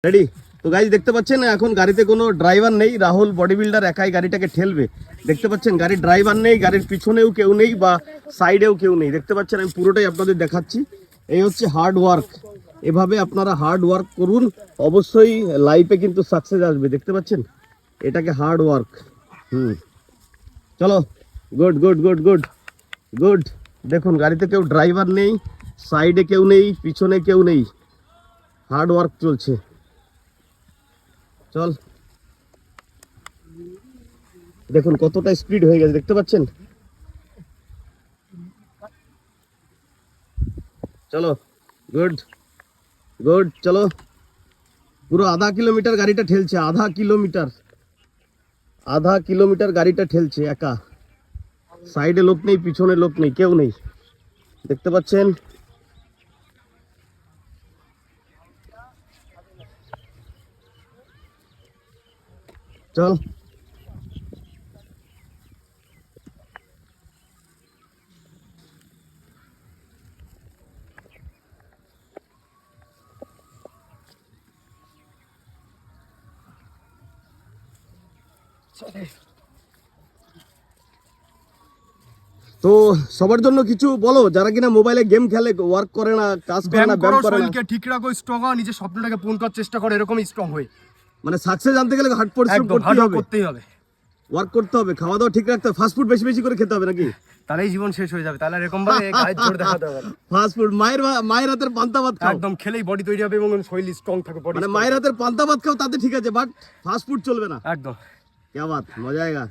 Ready তো guys দেখতে পাচ্ছেন এখন গাড়িতে কোনো ড্রাইভার নেই, রাহুল বডি বিল্ডার একাই গাড়িটাকে ঠেলবে। দেখতে পাচ্ছেন গাড়ির ড্রাইভার নেই, গাড়ির পিছনেও কেউ নেই বা সাইডেও কেউ নেই। দেখতে পাচ্ছেন আমি পুরোটাই আপনাদের দেখাচ্ছি। এই হচ্ছে হার্ড ওয়ার্ক, এভাবে আপনারা হার্ড ওয়ার্ক করুন, অবশ্যই লাইফে কিন্তু সাকসেস আসবে। দেখতে পাচ্ছেন এটাকে হার্ড ওয়ার্ক। চলো, good good good good good. দেখুন গাড়িতে কেউ ড্রাইভার নেই, সাইডে কেউ নেই, পিছনে কেউ নেই, হার্ড ওয়ার্ক চলছে। চল, দেখুন কতটা স্পিড হয়ে গেছে, দেখতে পাচ্ছেন। চলো, গুড গুড। চলো, পুরো আধা কিলোমিটার গাড়িটা ঠেলছে, আধা কিলোমিটার গাড়িটা ঠেলছে একা। সাইডে লোক নেই, পিছনে লোক নেই, কেউ নেই। দেখতে পাচ্ছেন। চল, তো সবার জন্য কিছু বলো যারা কিনা মোবাইলে গেম খেলে, ওয়ার্ক করে না, কাজ করে না, ব্যায়াম করে না। ঠিক রাখো, স্ট্রং হও, নিজের স্বপ্নটাকে পূরণ করার চেষ্টা করো, এরকমই স্ট্রং হয়ে। মানে সাকসেস আনতে গেলে হার্ড পরিশ্রম করতেই হবে, ওয়ার্ক করতে হবে, খাওয়া দাওয়া ঠিক রাখতে হবে, ফাস্ট ফুড বেশি বেশি করে খেতে হবে নাকি? তাহলেই জীবন শেষ হয়ে যাবে। তাহলে এরকম ভাবে গায়ের জোর দেখাতে হবে। ফাস্ট ফুড, মায়ের হাতের পান্তা ভাত খাও, একদম খেলেই বডি তৈরি হবে এবং শরীর স্ট্রং থাকবে। বডি মানে মায়ের হাতের পান্তা ভাত খাও, তাতে ঠিক আছে, বাট ফাস্ট ফুড চলবে না। একদম। क्या बात, मजा आएगा।